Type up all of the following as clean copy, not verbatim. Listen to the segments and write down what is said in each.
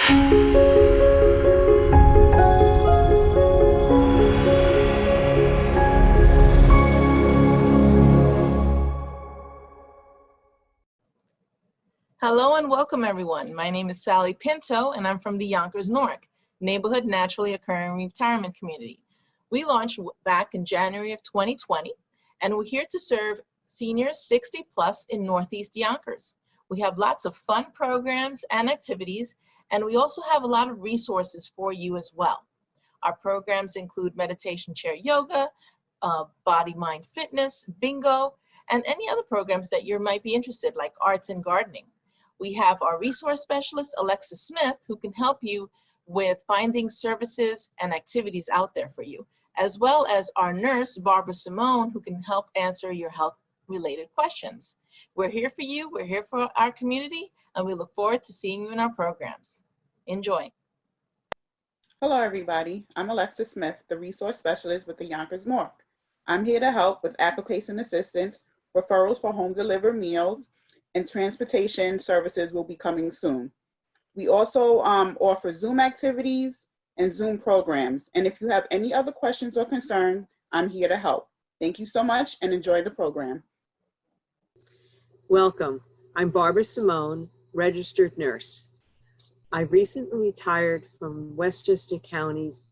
Hello and welcome everyone. My name is Sally Pinto and I'm from the Yonkers North Neighborhood Naturally Occurring Retirement Community. We launched back in January of 2020 and we're here to serve seniors 60 plus in Northeast Yonkers. We have lots of fun programs and activities, and we also have a lot of resources for you as well. Our programs include meditation chair yoga, body mind fitness, bingo, and any other programs that you might be interested, like arts and gardening. We have our resource specialist, Alexa Smith, who can help you with finding services and activities out there for you, as well as our nurse, Barbara Simone, who can help answer your health-related questions. We're here for you, we're here for our community, and we look forward to seeing you in our programs. Enjoy. Hello, everybody. I'm Alexa Smith, the resource specialist with the Yonkers North. I'm here to help with application assistance, referrals for home delivered meals, and transportation services will be coming soon. We also offer Zoom activities and Zoom programs. And if you have any other questions or concerns, I'm here to help. Thank you so much and enjoy the program. Welcome. I'm Barbara Simone, registered nurse. I recently retired from Westchester County's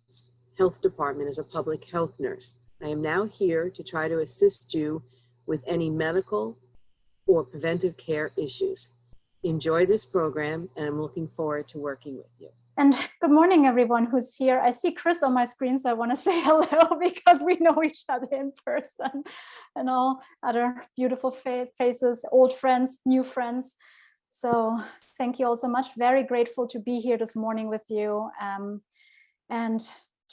Health Department as a public health nurse. I am now here to try to assist you with any medical or preventive care issues. Enjoy this program, and I'm looking forward to working with you. And good morning, everyone who's here. I see Chris on my screen, so I want to say hello because we know each other in person, and all other beautiful faces, old friends, new friends. So thank you all so much. Very grateful to be here this morning with you, and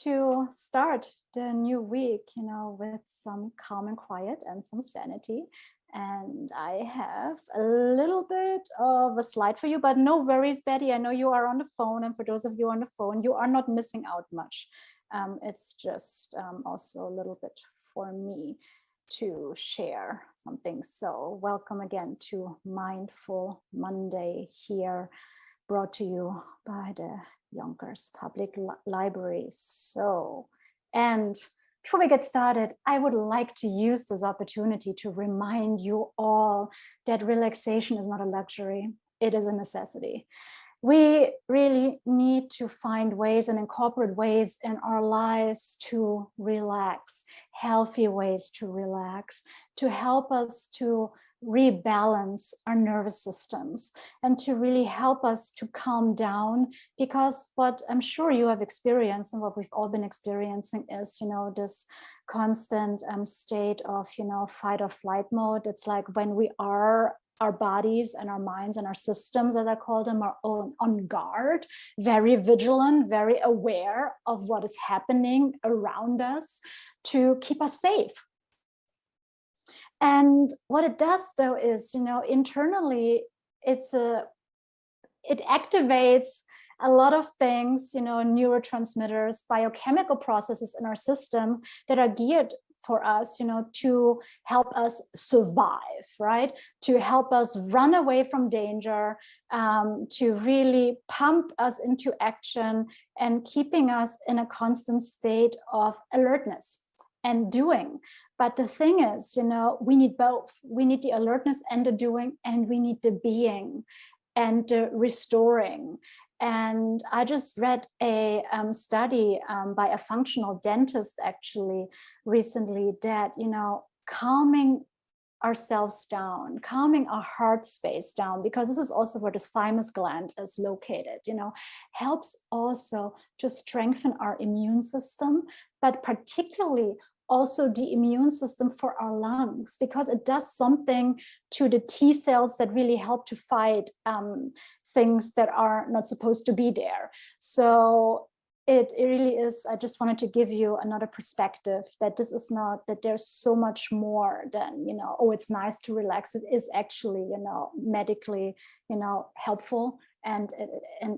to start the new week, with some calm and quiet and some sanity. And I have a little bit of a slide for you, but no worries, Betty. I know you are on the phone, and for those of you on the phone, you are not missing out much. It's just also a little bit for me to share something. So welcome again to Mindful Monday here, brought to you by the Yonkers Public Library. And before we get started, I would like to use this opportunity to remind you all that relaxation is not a luxury, it is a necessity. We really need to find ways and incorporate ways in our lives to relax, healthy ways to relax, to help us to rebalance our nervous systems and to really help us to calm down, because what I'm sure you have experienced and what we've all been experiencing is, this constant state of, fight or flight mode. It's like when our bodies and our minds and our systems, as I call them, are on guard, very vigilant, very aware of what is happening around us to keep us safe. And what it does, though, is, internally, it activates a lot of things, neurotransmitters, biochemical processes in our systems that are geared for us, to help us survive, right? To help us run away from danger, to really pump us into action and keeping us in a constant state of alertness and doing. But the thing is, we need both. We need the alertness and the doing, and we need the being and the restoring. And I just read a study by a functional dentist actually recently that, calming ourselves down, calming our heart space down, because this is also where the thymus gland is located, helps also to strengthen our immune system, but particularly also the immune system for our lungs, because it does something to the T cells that really help to fight things that are not supposed to be there. So it really is, I just wanted to give you another perspective that this is not, that there's so much more than, oh, it's nice to relax. It is actually, medically, helpful. And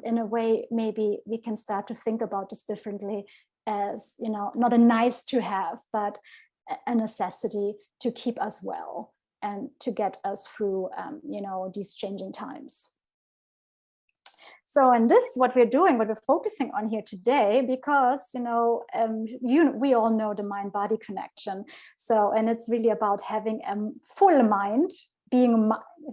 in a way, maybe we can start to think about this differently as, not a nice to have, but a necessity to keep us well and to get us through, these changing times. So, and this, what we're doing, what we're focusing on here today, because, we all know the mind-body connection. So, and it's really about having a full mind,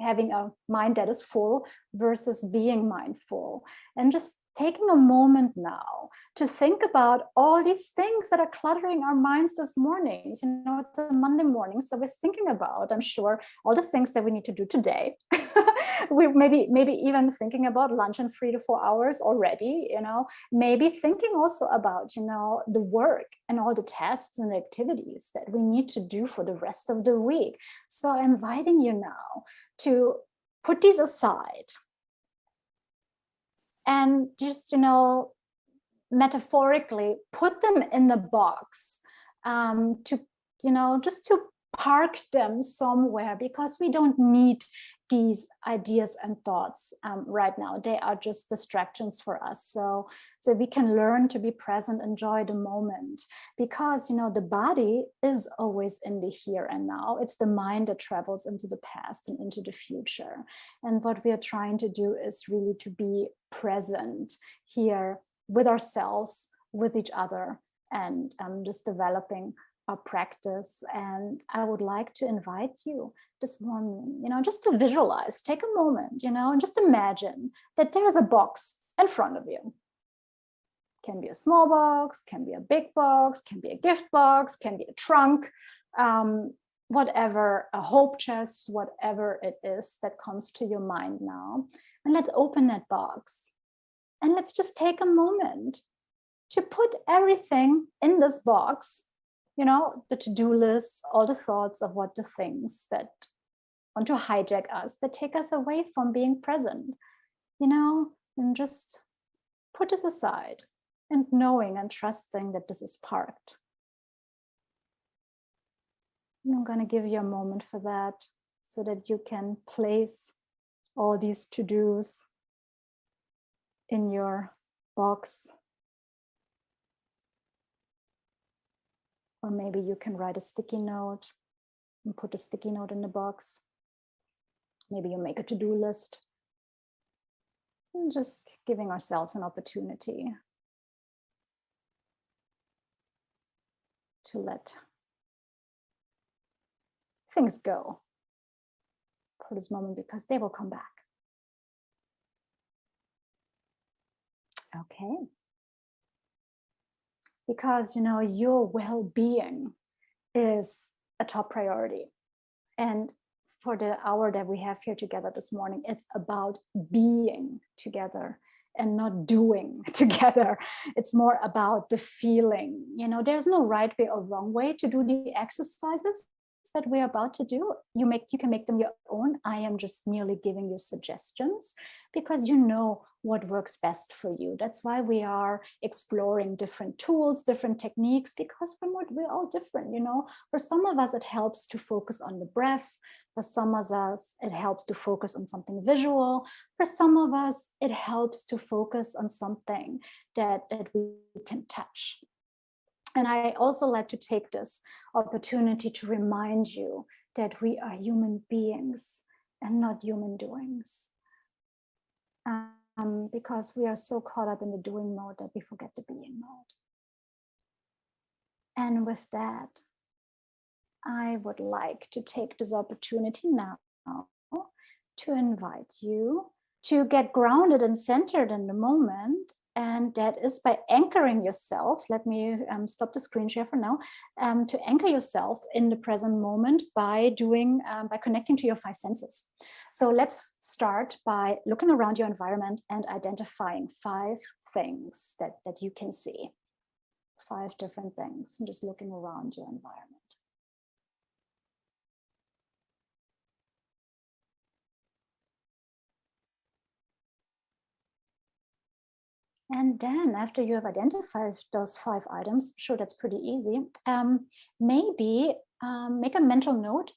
having a mind that is full versus being mindful. And just taking a moment now to think about all these things that are cluttering our minds this morning. It's a Monday morning, so we're thinking about, I'm sure, all the things that we need to do today. We maybe even thinking about lunch in 3 to 4 hours already, maybe thinking also about, the work and all the tasks and activities that we need to do for the rest of the week. So I'm inviting you now to put these aside and just, metaphorically put them in the box, just to park them somewhere, because we don't need these ideas and thoughts right now. They are just distractions for us. So we can learn to be present, enjoy the moment, because, the body is always in the here and now. It's the mind that travels into the past and into the future. And what we are trying to do is really to be present here with ourselves, with each other, and just developing our practice. And I would like to invite you this morning, just to visualize, take a moment, and just imagine that there is a box in front of you. Can be a small box, can be a big box, can be a gift box, can be a trunk, whatever, a hope chest, whatever it is that comes to your mind now. And let's open that box. And let's just take a moment to put everything in this box, the to-do lists, all the thoughts of what the things that want to hijack us, that take us away from being present, and just put this aside and knowing and trusting that this is parked. And I'm going to give you a moment for that so that you can place all these to-dos in your box. Or maybe you can write a sticky note and put a sticky note in the box. Maybe you make a to-do list. And just giving ourselves an opportunity to let things go for this moment, because they will come back. Okay. Because, your well-being is a top priority. And for the hour that we have here together this morning, it's about being together and not doing together. It's more about the feeling. There's no right way or wrong way to do the exercises that we're about to do. You can make them your own. I am just merely giving you suggestions, because what works best for you. That's why we are exploring different tools, different techniques, because we're all different. For some of us, it helps to focus on the breath. For some of us, it helps to focus on something visual. For some of us, it helps to focus on something that we can touch. And I also like to take this opportunity to remind you that we are human beings and not human doings. Because we are so caught up in the doing mode that we forget the being mode. And with that, I would like to take this opportunity now to invite you to get grounded and centered in the moment. And that is by anchoring yourself. Let me stop the screen share for now. To anchor yourself in the present moment by connecting to your 5 senses. So let's start by looking around your environment and identifying 5 things that you can see. 5 different things, and just looking around your environment. And then after you have identified those 5 items, sure, that's pretty easy, maybe make a mental note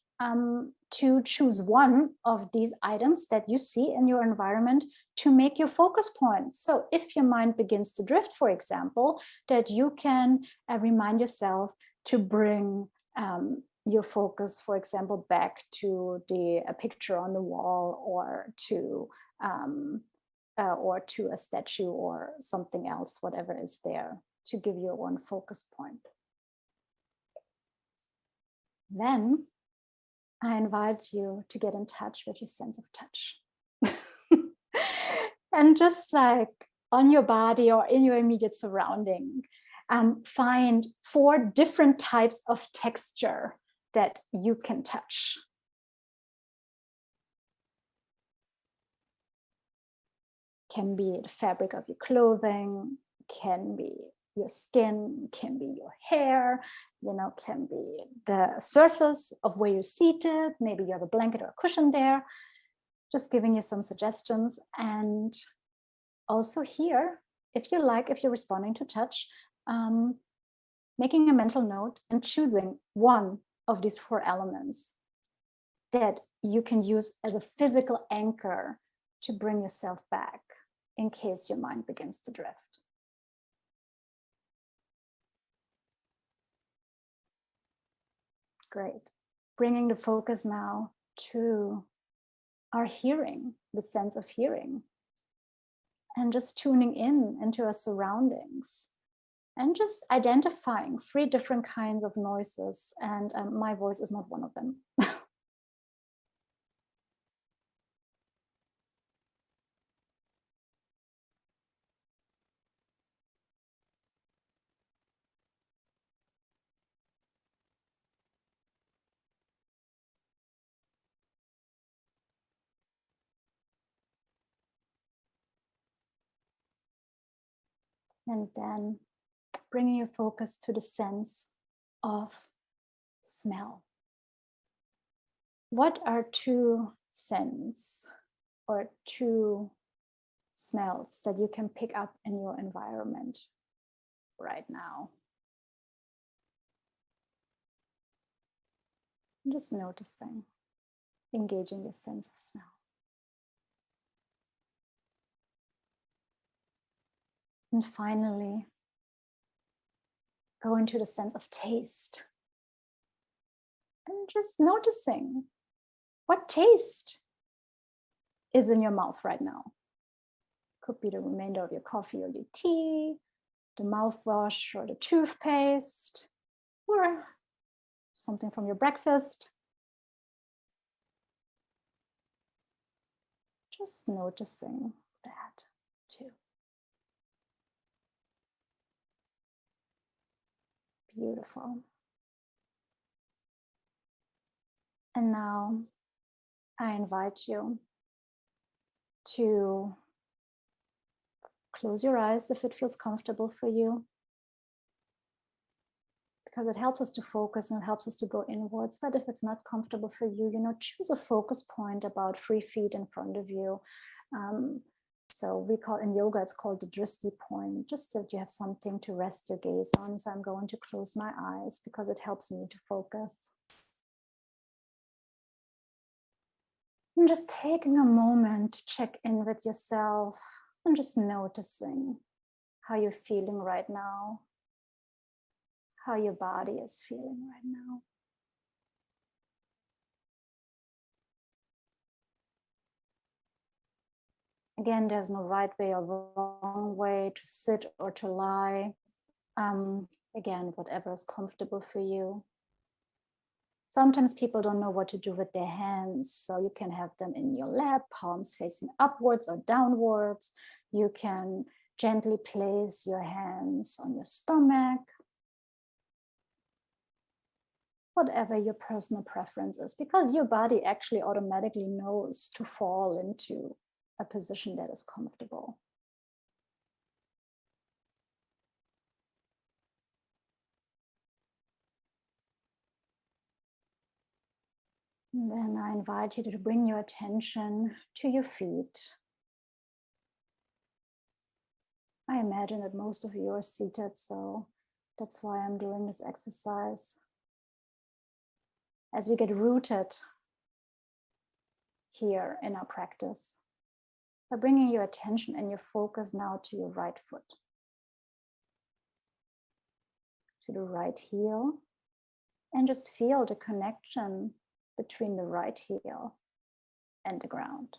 to choose one of these items that you see in your environment to make your focus point. So if your mind begins to drift, for example, that you can remind yourself to bring your focus, for example, back to a picture on the wall, or to or to a statue or something else, whatever is there, to give you one focus point. Then I invite you to get in touch with your sense of touch. And just like on your body or in your immediate surrounding, find 4 different types of texture that you can touch. Can be the fabric of your clothing, can be your skin, can be your hair, can be the surface of where you're seated. Maybe you have a blanket or a cushion there. Just giving you some suggestions. And also here, if you're responding to touch, making a mental note and choosing one of these 4 elements that you can use as a physical anchor to bring yourself back in case your mind begins to drift. Great. Bringing the focus now to our hearing, the sense of hearing, and just tuning in into our surroundings and just identifying 3 different kinds of noises. And my voice is not one of them. And then bringing your focus to the sense of smell. What are 2 scents or 2 smells that you can pick up in your environment right now? Just noticing, engaging your sense of smell. And finally, go into the sense of taste. And just noticing what taste is in your mouth right now. Could be the remainder of your coffee or your tea, the mouthwash or the toothpaste, or something from your breakfast. Just noticing that too. Beautiful. And now I invite you to close your eyes if it feels comfortable for you, because it helps us to focus and it helps us to go inwards. But if it's not comfortable for you, choose a focus point about 3 feet in front of you. So we call in yoga, it's called the drishti point, just that you have something to rest your gaze on. So I'm going to close my eyes because it helps me to focus. And just taking a moment to check in with yourself and just noticing how you're feeling right now, how your body is feeling right now. Again, there's no right way or wrong way to sit or to lie. Again, whatever is comfortable for you. Sometimes people don't know what to do with their hands, so you can have them in your lap, palms facing upwards or downwards. You can gently place your hands on your stomach. Whatever your personal preference is, because your body actually automatically knows to fall into a position that is comfortable. And then I invite you to bring your attention to your feet. I imagine that most of you are seated, so that's why I'm doing this exercise. As we get rooted here in our practice, by bringing your attention and your focus now to your right foot, to the right heel, and just feel the connection between the right heel and the ground.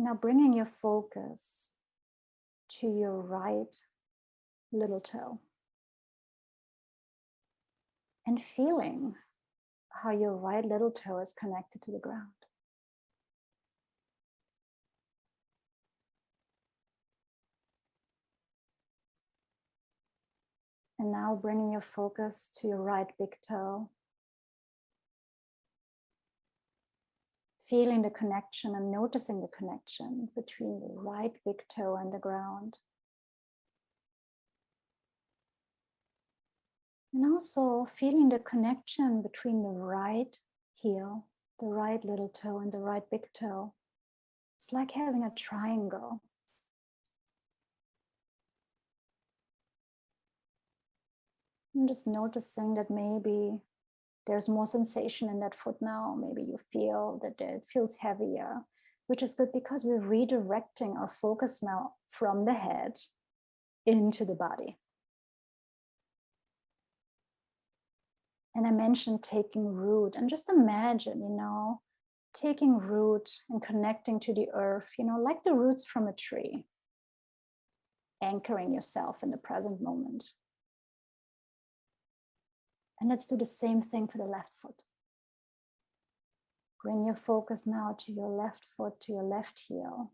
Now bringing your focus to your right little toe and feeling how your right little toe is connected to the ground. And now bringing your focus to your right big toe. Feeling the connection and noticing the connection between the right big toe and the ground. And also feeling the connection between the right heel, the right little toe, and the right big toe. It's like having a triangle. I'm just noticing that maybe there's more sensation in that foot now. Maybe you feel that it feels heavier, which is good because we're redirecting our focus now from the head into the body. And I mentioned taking root, and just imagine, taking root and connecting to the earth, like the roots from a tree, anchoring yourself in the present moment. And let's do the same thing for the left foot. Bring your focus now to your left foot, to your left heel.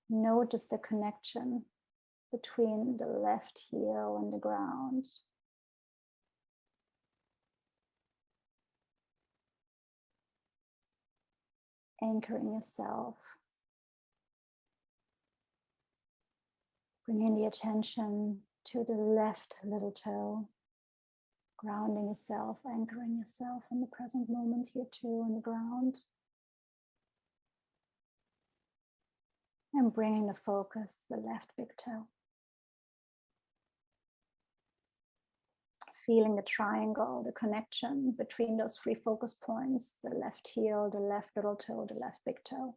Notice the connection between the left heel and the ground. Anchoring yourself. Bringing the attention to the left little toe. Grounding yourself, anchoring yourself in the present moment here too on the ground. And bringing the focus to the left big toe. Feeling the triangle, the connection between those three focus points, the left heel, the left little toe, the left big toe.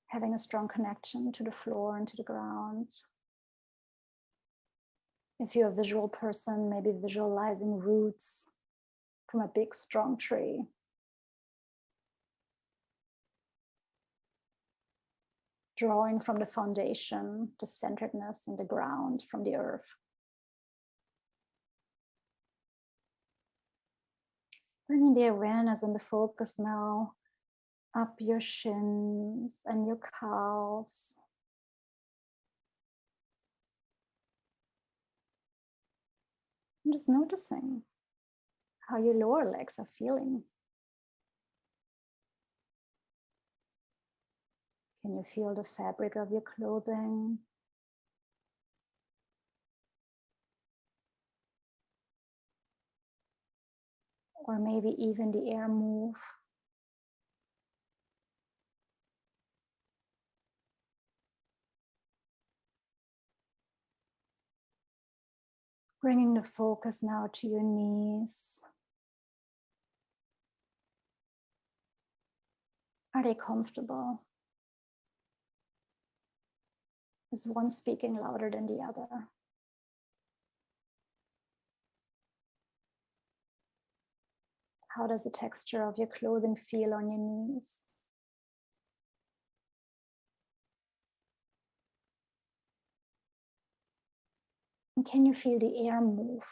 Having a strong connection to the floor and to the ground. If you're a visual person, maybe visualizing roots from a big, strong tree. Drawing from the foundation, the centeredness and the ground from the earth. Bringing the awareness and the focus now up your shins and your calves. And just noticing how your lower legs are feeling. Can you feel the fabric of your clothing? Or maybe even the air move. Bringing the focus now to your knees. Are they comfortable? Is one speaking louder than the other? How does the texture of your clothing feel on your knees? And can you feel the air move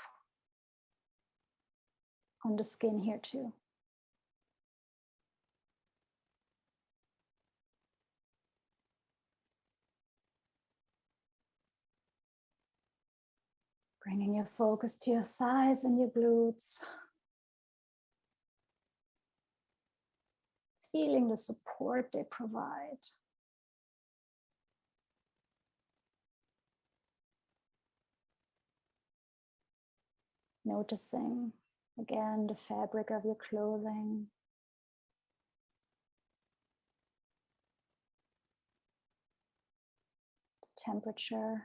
on the skin here too? Bringing your focus to your thighs and your glutes. Feeling the support they provide. Noticing again the fabric of your clothing. The temperature.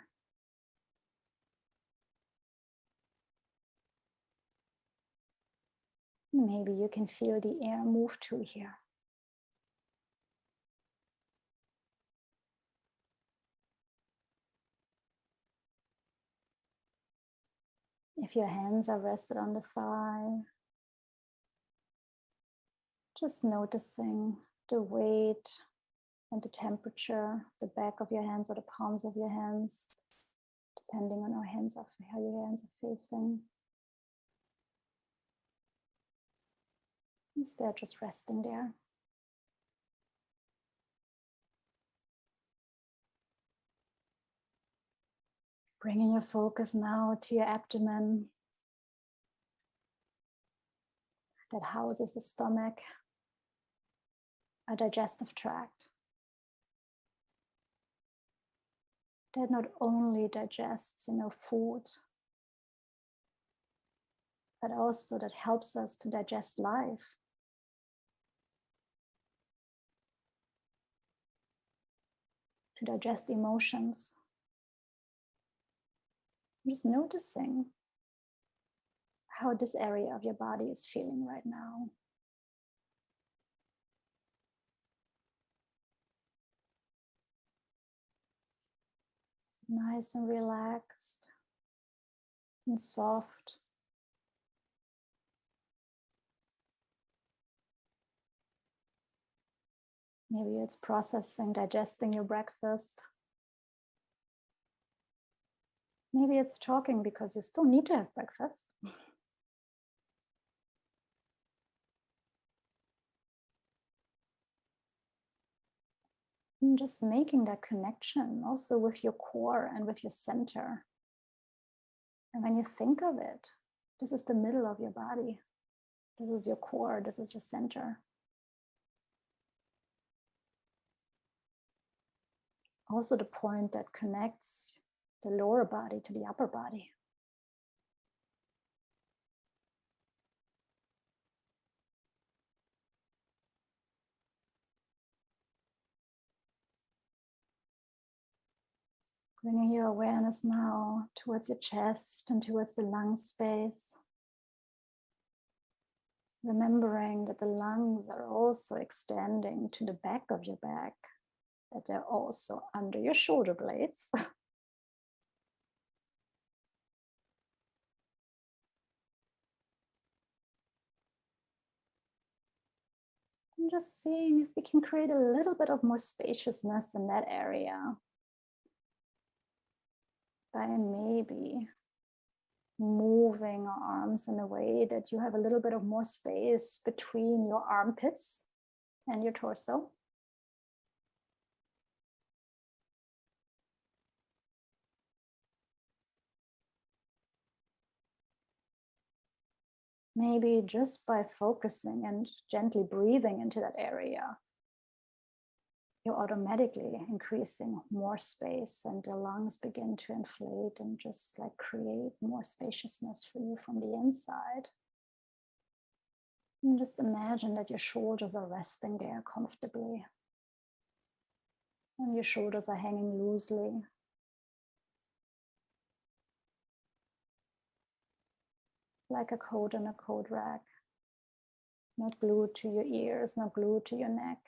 Maybe you can feel the air move too here. If your hands are rested on the thigh, Just noticing the weight and the temperature, the back of your hands or the palms of your hands, depending on how your hands are facing. Instead, just resting there. Bringing your focus now to your abdomen that houses the stomach, a digestive tract that not only digests, food, but also that helps us to digest life. To digest emotions. Just noticing how this area of your body is feeling right now. Nice and relaxed and soft. Maybe it's processing, digesting your breakfast. Maybe it's talking because you still need to have breakfast. And just making that connection also with your core and with your center. And when you think of it, this is the middle of your body. This is your core, this is your center. Also the point that connects the lower body to the upper body. Bringing your awareness now towards your chest and towards the lung space. Remembering that the lungs are also extending to the back of your back, that they're also under your shoulder blades. And just seeing if we can create a little bit of more spaciousness in that area. By maybe moving our arms in a way that you have a little bit of more space between your armpits and your torso. Maybe just by focusing and gently breathing into that area, you're automatically increasing more space and the lungs begin to inflate and just like create more spaciousness for you from the inside. And just imagine that your shoulders are resting there comfortably. And your shoulders are hanging loosely. Like a coat in a coat rack. Not glued to your ears, not glued to your neck.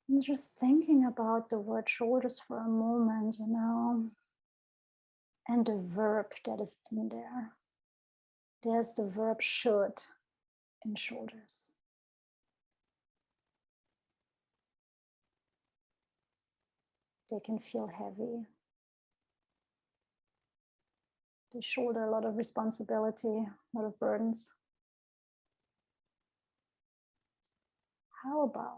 And just thinking about the word shoulders for a moment, and the verb that is in there. There's the verb should in shoulders. They can feel heavy. They shoulder a lot of responsibility, a lot of burdens. How about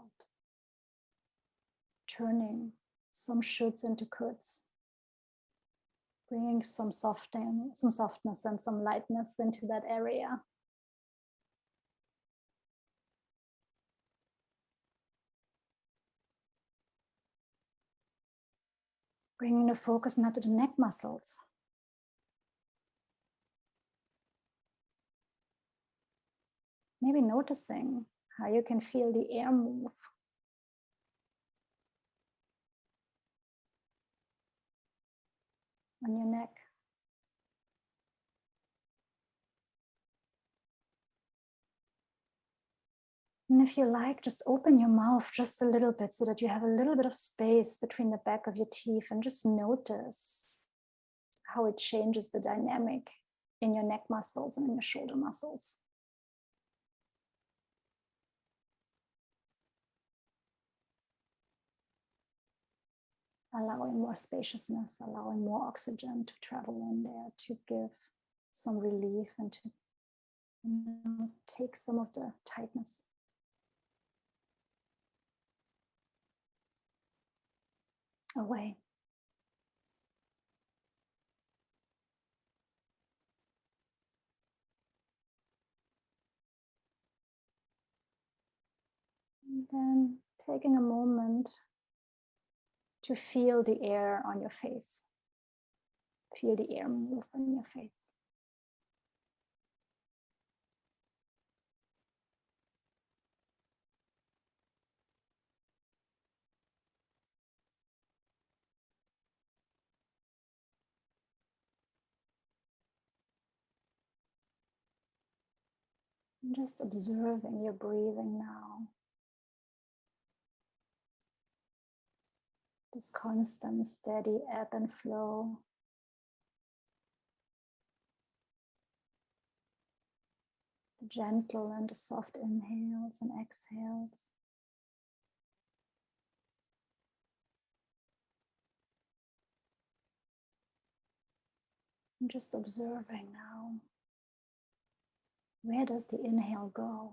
turning some shoulds into coulds, bringing some softness and some lightness into that area. Bringing the focus now to the neck muscles. Maybe noticing how you can feel the air move. On your neck. And if you like, just open your mouth just a little bit so that you have a little bit of space between the back of your teeth and just notice how it changes the dynamic in your neck muscles and in your shoulder muscles. Allowing more spaciousness, allowing more oxygen to travel in there to give some relief and to take some of the tightness. Away. And then taking a moment to feel the air on your face. Feel the air move on your face. And just observing your breathing now. This constant, steady ebb and flow. The gentle and the soft inhales and exhales. And just observing now. Where does the inhale go?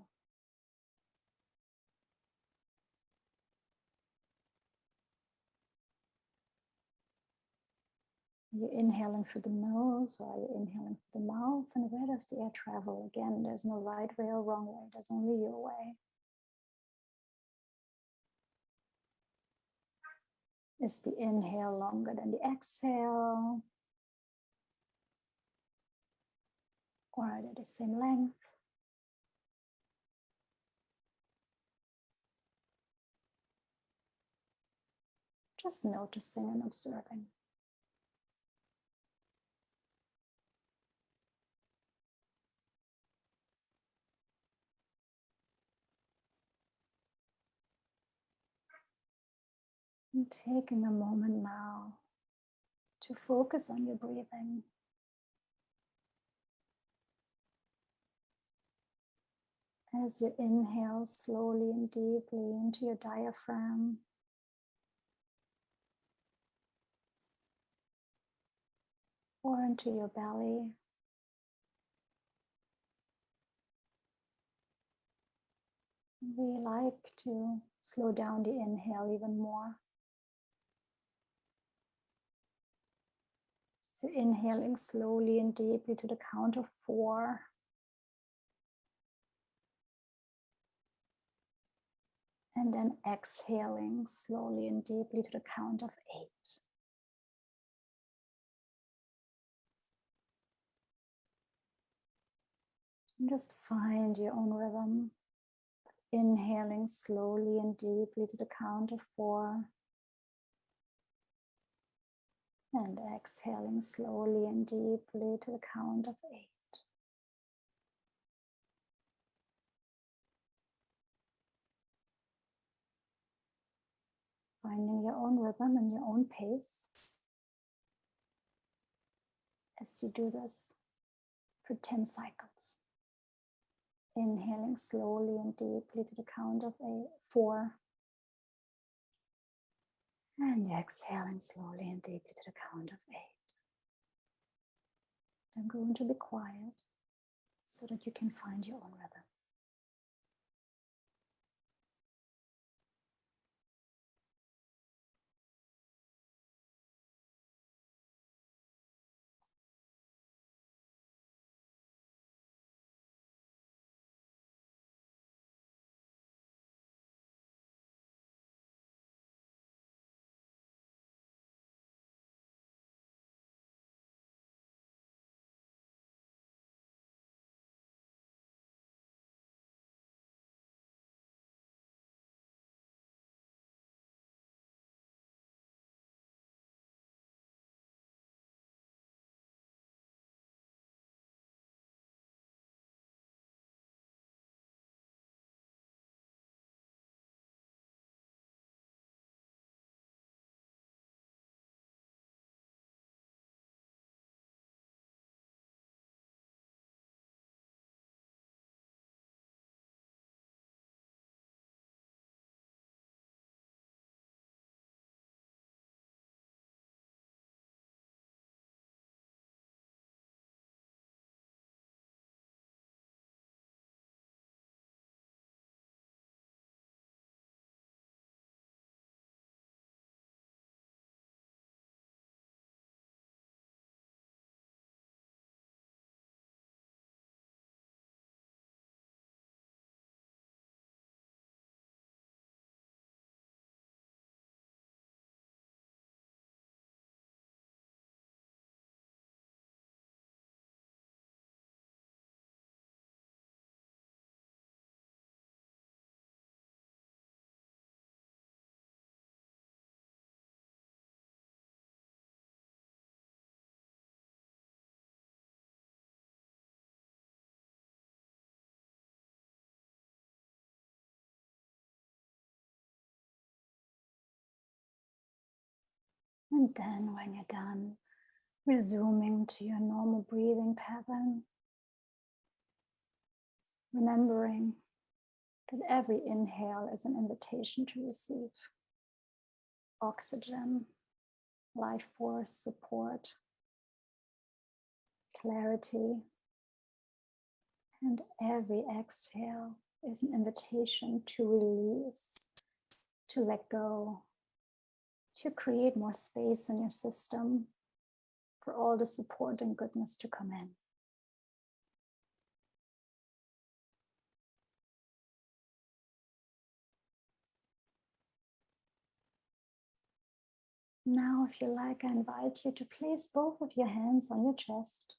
Are you inhaling through the nose or are you inhaling through the mouth? And where does the air travel? Again, there's no right way or wrong way. There's only your way. Is the inhale longer than the exhale? Or are they the same length? Just noticing and observing. And taking a moment now to focus on your breathing. As you inhale slowly and deeply into your diaphragm, or into your belly. We like to slow down the inhale even more. So inhaling slowly and deeply to the count of 4. And then exhaling slowly and deeply to the count of 8. And just find your own rhythm. Inhaling slowly and deeply to the count of 4. And exhaling slowly and deeply to the count of 8. Finding your own rhythm and your own pace as you do this for 10 cycles. Inhaling slowly and deeply to the count of 4. And exhaling slowly and deeply to the count of 8. I'm going to be quiet so that you can find your own rhythm. And then when you're done, resuming to your normal breathing pattern, remembering that every inhale is an invitation to receive oxygen, life force, support, clarity. And every exhale is an invitation to release, to let go, to create more space in your system for all the support and goodness to come in. Now, if you like, I invite you to place both of your hands on your chest,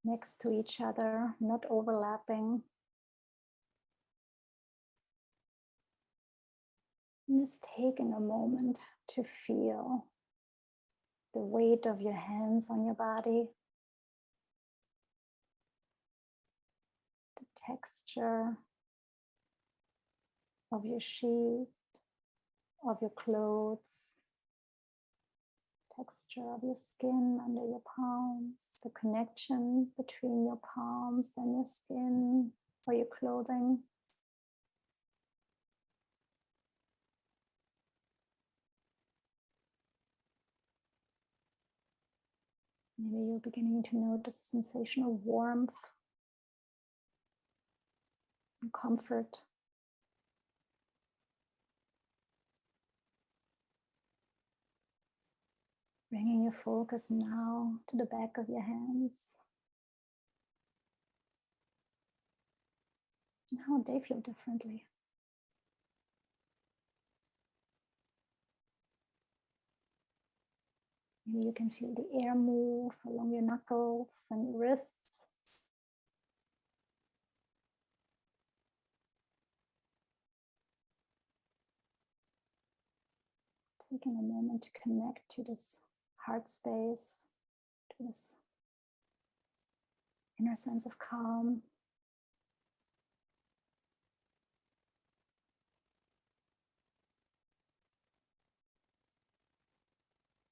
next to each other, not overlapping. And just taking a moment to feel the weight of your hands on your body, the texture of your sheet, of your clothes, texture of your skin under your palms, the connection between your palms and your skin or your clothing. Maybe you're beginning to notice a sensation of warmth and comfort. Bringing your focus now to the back of your hands and how they feel differently. Maybe you can feel the air move along your knuckles and your wrists. Taking a moment to connect to this heart space, to this inner sense of calm.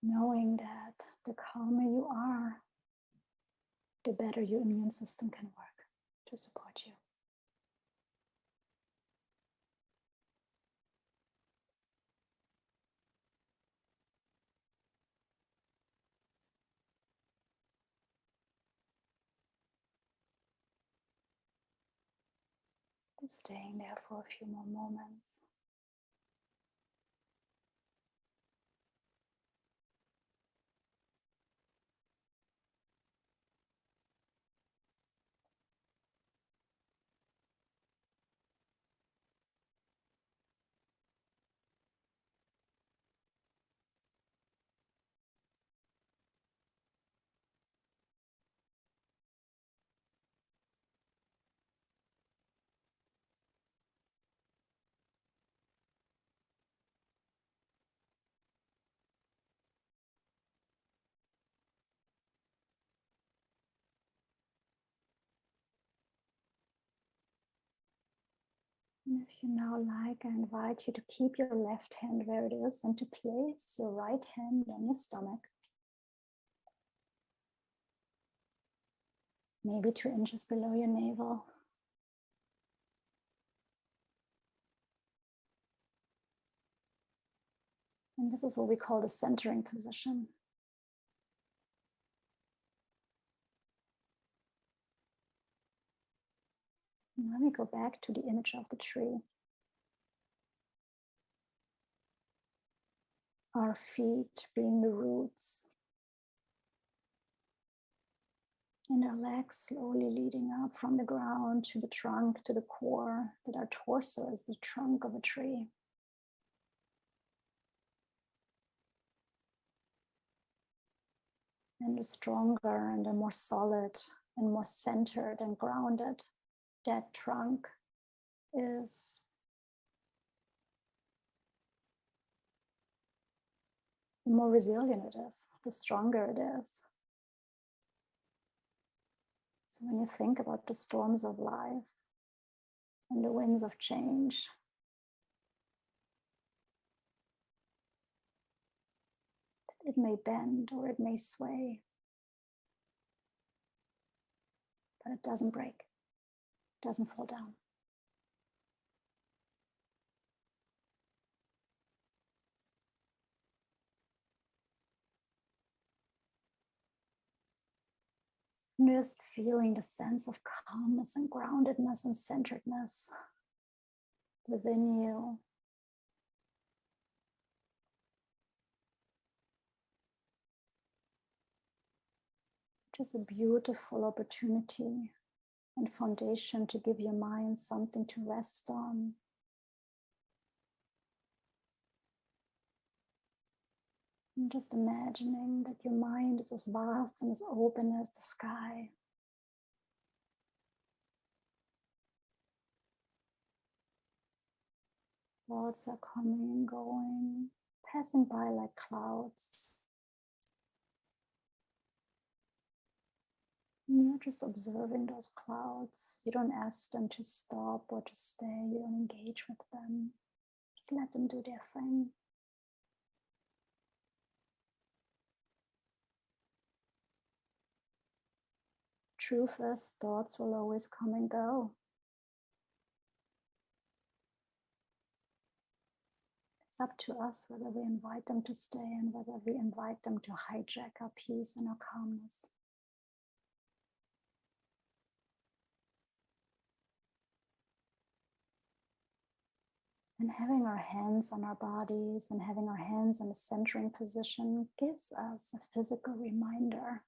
Knowing that the calmer you are, the better your immune system can work to support you. Just staying there for a few more moments. And if you now like, I invite you to keep your left hand where it is and to place your right hand on your stomach. Maybe 2 inches below your navel. And this is what we call the centering position. And let me go back to the image of the tree. Our feet being the roots. And our legs slowly leading up from the ground to the trunk, to the core, that our torso is the trunk of a tree. And the stronger and the more solid and more centered and grounded that trunk is, the more resilient it is, the stronger it is. So when you think about the storms of life and the winds of change, It may bend or it may sway, but it doesn't break, it doesn't fall down. Just feeling the sense of calmness and groundedness and centeredness within you. Just a beautiful opportunity and foundation to give your mind something to rest on. And just imagining that your mind is as vast and as open as the sky. Thoughts are coming and going, passing by like clouds. And you're just observing those clouds. You don't ask them to stop or to stay. You don't engage with them. Just let them do their thing. Truth is, thoughts will always come and go. It's up to us whether we invite them to stay and whether we invite them to hijack our peace and our calmness. And having our hands on our bodies and having our hands in a centering position gives us a physical reminder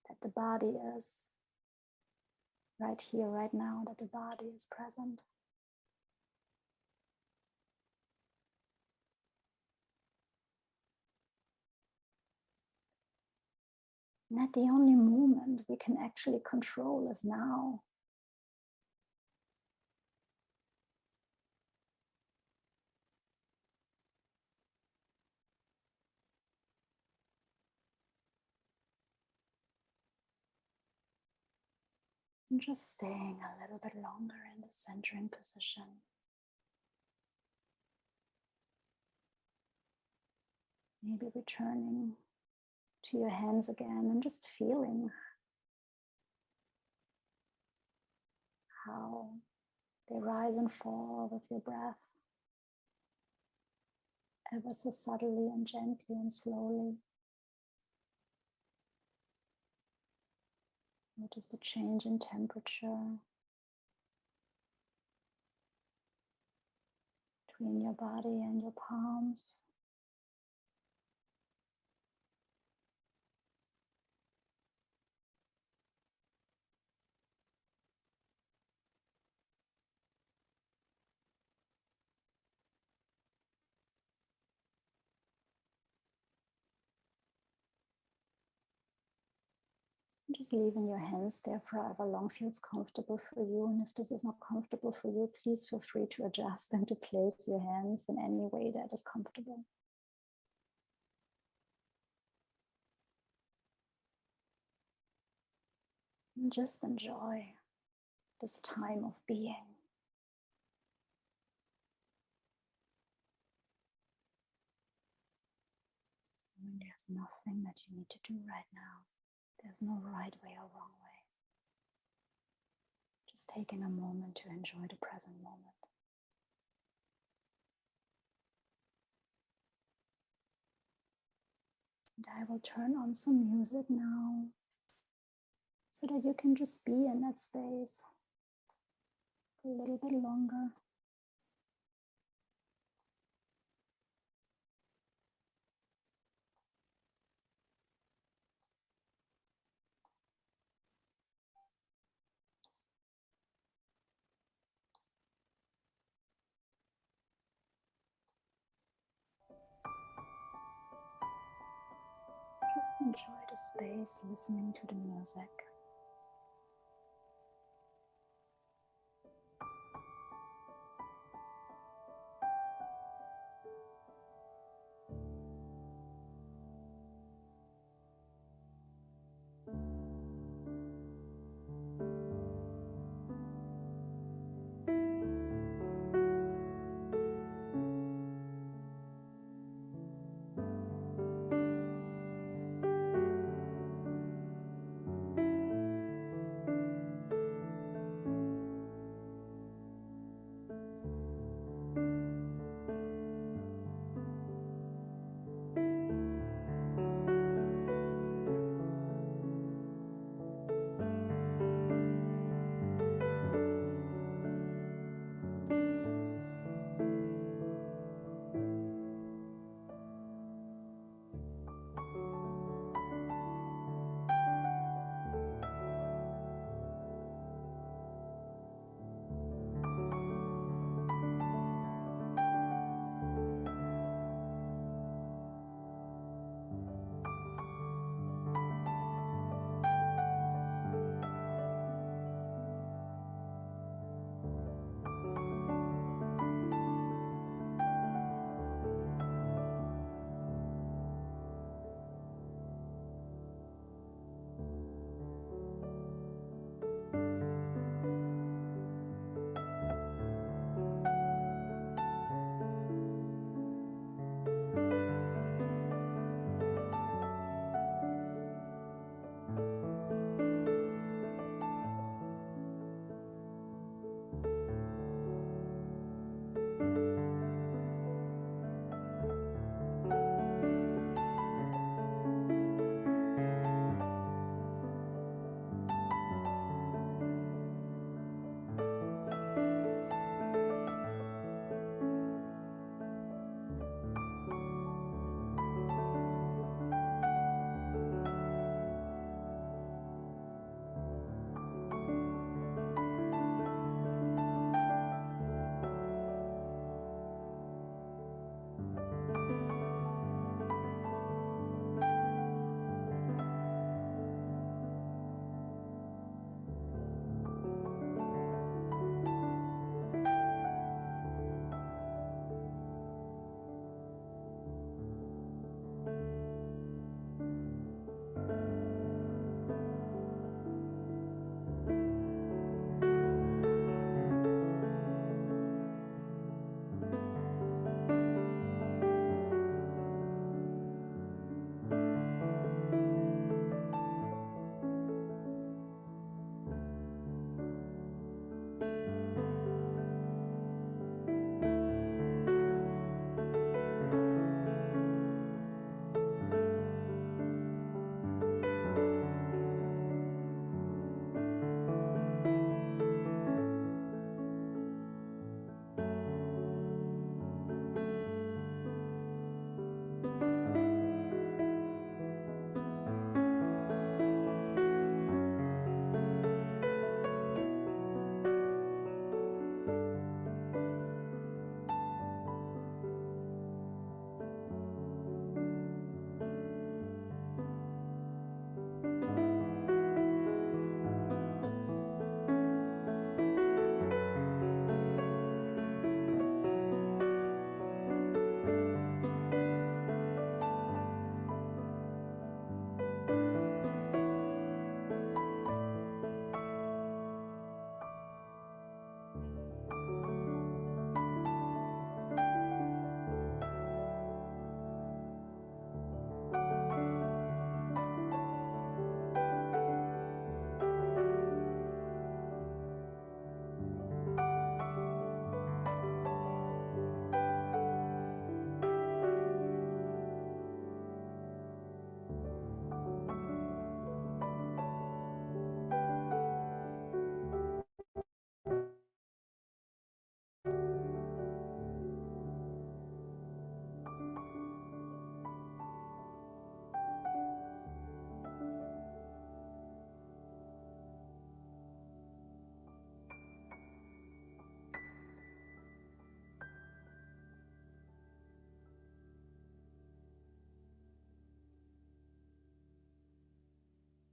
that the body is right here, right now, that the body is present. And that the only moment we can actually control is now. And just staying a little bit longer in the centering position. Maybe returning to your hands again and just feeling how they rise and fall with your breath, ever so subtly and gently and slowly. Notice the change in temperature between your body and your palms. Just leaving your hands there for however long feels comfortable for you. And if this is not comfortable for you, please feel free to adjust and to place your hands in any way that is comfortable. And just enjoy this time of being. And there's nothing that you need to do right now. There's no right way or wrong way. Just taking a moment to enjoy the present moment. And I will turn on some music now so that you can just be in that space for a little bit longer. Just enjoy the space, listening to the music.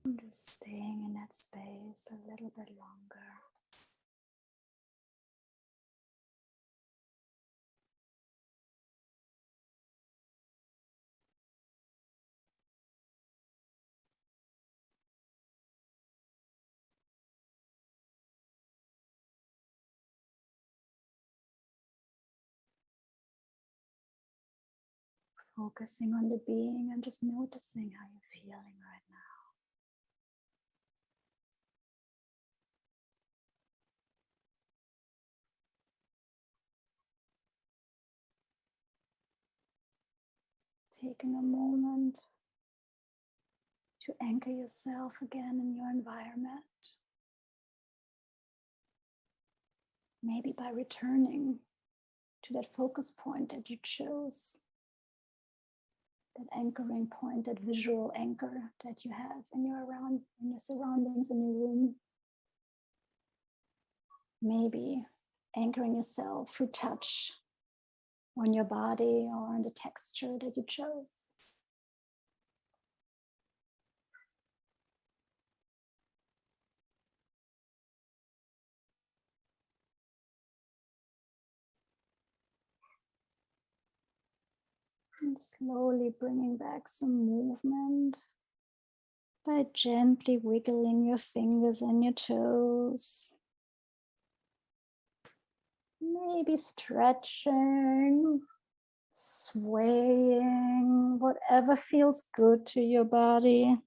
And just staying in that space a little bit longer. Focusing on the being and just noticing how you're feeling right now. Taking a moment to anchor yourself again in your environment. Maybe by returning to that focus point that you chose. That anchoring point, that visual anchor that you have in your surroundings, in your room. Maybe anchoring yourself through touch on your body or on the texture that you chose. And slowly bringing back some movement by gently wiggling your fingers and your toes. Maybe stretching, swaying, whatever feels good to your body.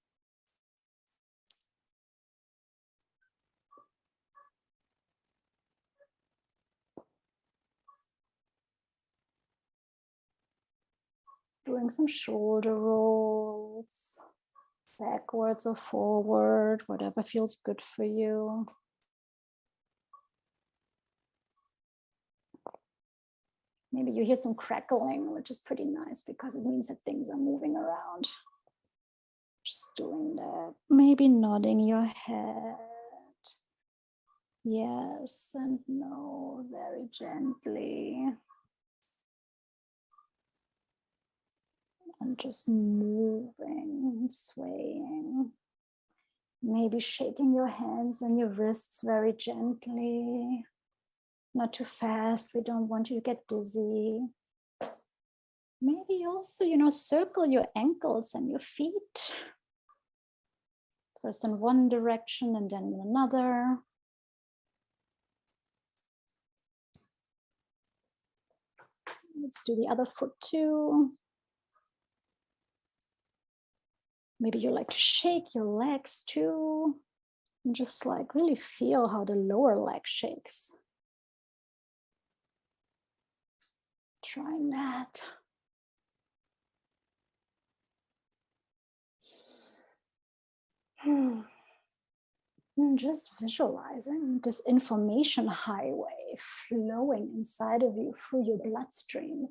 Doing some shoulder rolls, backwards or forward, whatever feels good for you. Maybe you hear some crackling, which is pretty nice because it means that things are moving around. Just doing that. Maybe nodding your head. Yes and no, very gently. And just moving and swaying. Maybe shaking your hands and your wrists very gently. Not too fast. We don't want you to get dizzy. Maybe also, circle your ankles and your feet. First in one direction and then in another. Let's do the other foot too. Maybe you like to shake your legs too. And just like really feel how the lower leg shakes. Trying that. And just visualizing this information highway flowing inside of you through your bloodstream.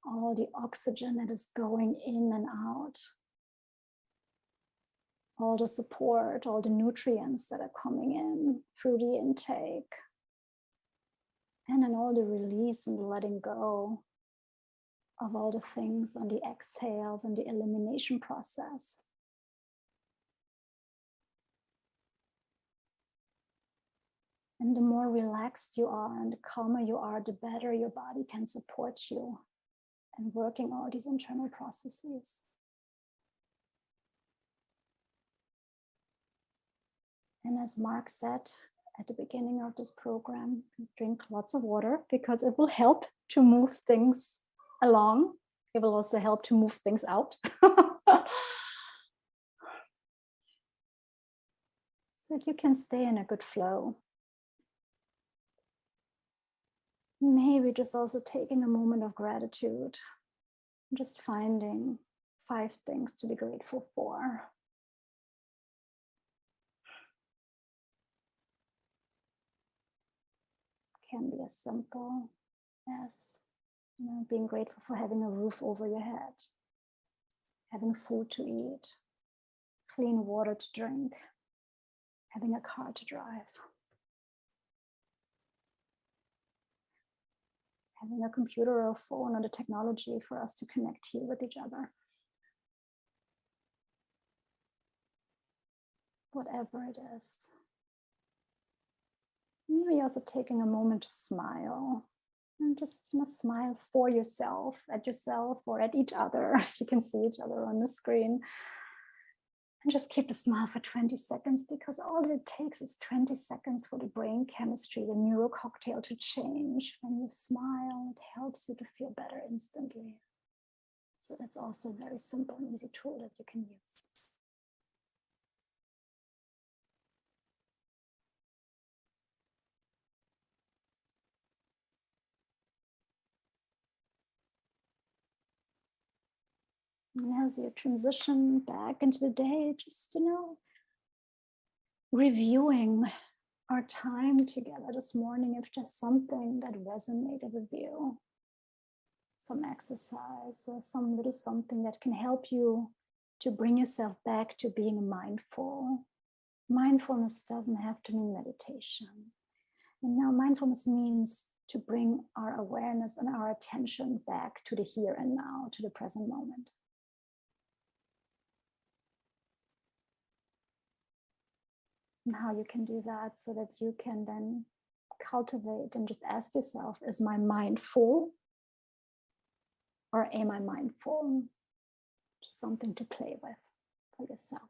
All the oxygen that is going in and out. All the support, all the nutrients that are coming in through the intake. And then all the release and the letting go of all the things on the exhales and the elimination process. And the more relaxed you are and the calmer you are, the better your body can support you in working all these internal processes. And as Mark said at the beginning of this program, drink lots of water because it will help to move things along. It will also help to move things out. So that you can stay in a good flow. Maybe just also taking a moment of gratitude, just finding 5 things to be grateful for. Can be as simple as being grateful for having a roof over your head, having food to eat, clean water to drink, having a car to drive. Having a computer or a phone or the technology for us to connect here with each other. whatever it is. Maybe also taking a moment to smile and just smile for yourself or at each other, if you can see each other on the screen. And just keep the smile for 20 seconds, because all it takes is 20 seconds for the brain chemistry, the neuro cocktail to change. When you smile, it helps you to feel better instantly. So that's also a very simple and easy tool that you can use. And as you transition back into the day, just, reviewing our time together this morning, if just something that resonated with you, some exercise or some little something that can help you to bring yourself back to being mindful. Mindfulness doesn't have to mean meditation. And now mindfulness means to bring our awareness and our attention back to the here and now, to the present moment. And how you can do that so that you can then cultivate and just ask yourself, is my mind full? Or am I mindful? Just something to play with for yourself.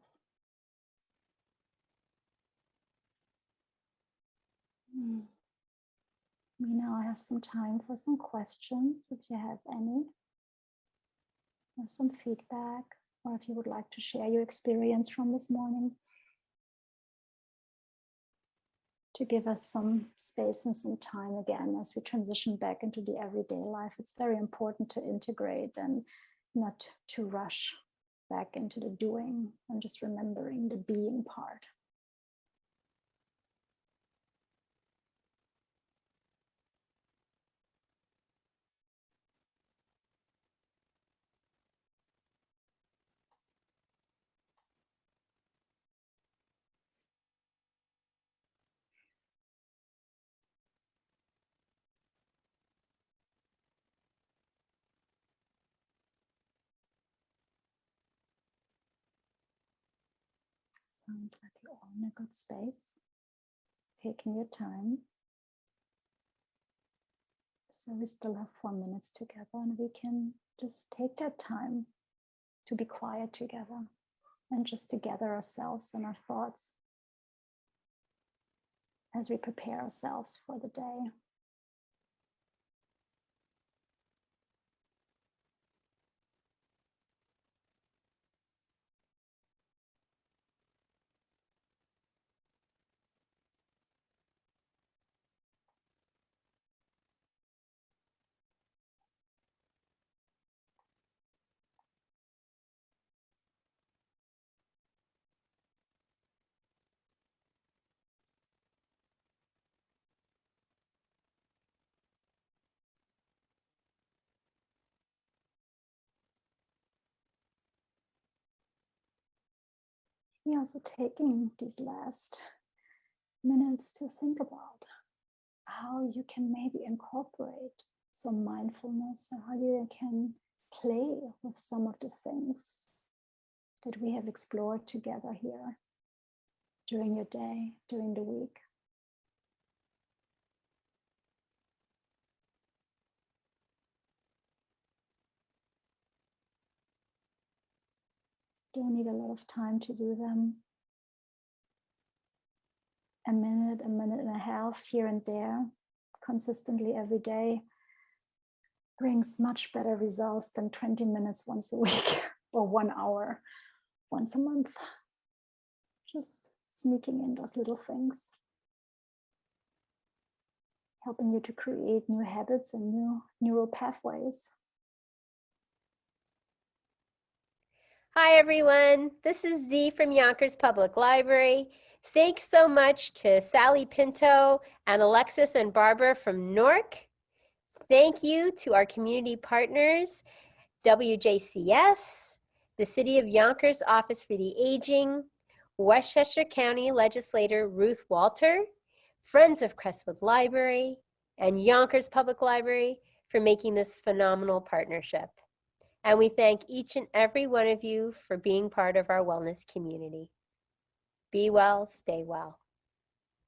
We now have some time for some questions, if you have any, or some feedback, or if you would like to share your experience from this morning, to give us some space and some time again as we transition back into the everyday life. It's very important to integrate and not to rush back into the doing, and just remembering the being part. Sounds like you're all in a good space, taking your time. So we still have 4 minutes together, and we can just take that time to be quiet together and just to gather ourselves and our thoughts as we prepare ourselves for the day. You're also taking these last minutes to think about how you can maybe incorporate some mindfulness, or how you can play with some of the things that we have explored together here during your day, during the week. Don't need a lot of time to do them. A minute and a half here and there, consistently every day, brings much better results than 20 minutes once a week or 1 hour once a month. Just sneaking in those little things, helping you to create new habits and new neural pathways. Hi, everyone. This is Z from Yonkers Public Library. Thanks so much to Sally Pinto and Alexis and Barbara from NORC. Thank you to our community partners, WJCS, the City of Yonkers Office for the Aging, Westchester County Legislator Ruth Walter, Friends of Crestwood Library, and Yonkers Public Library for making this phenomenal partnership. And we thank each and every one of you for being part of our wellness community. Be well, stay well.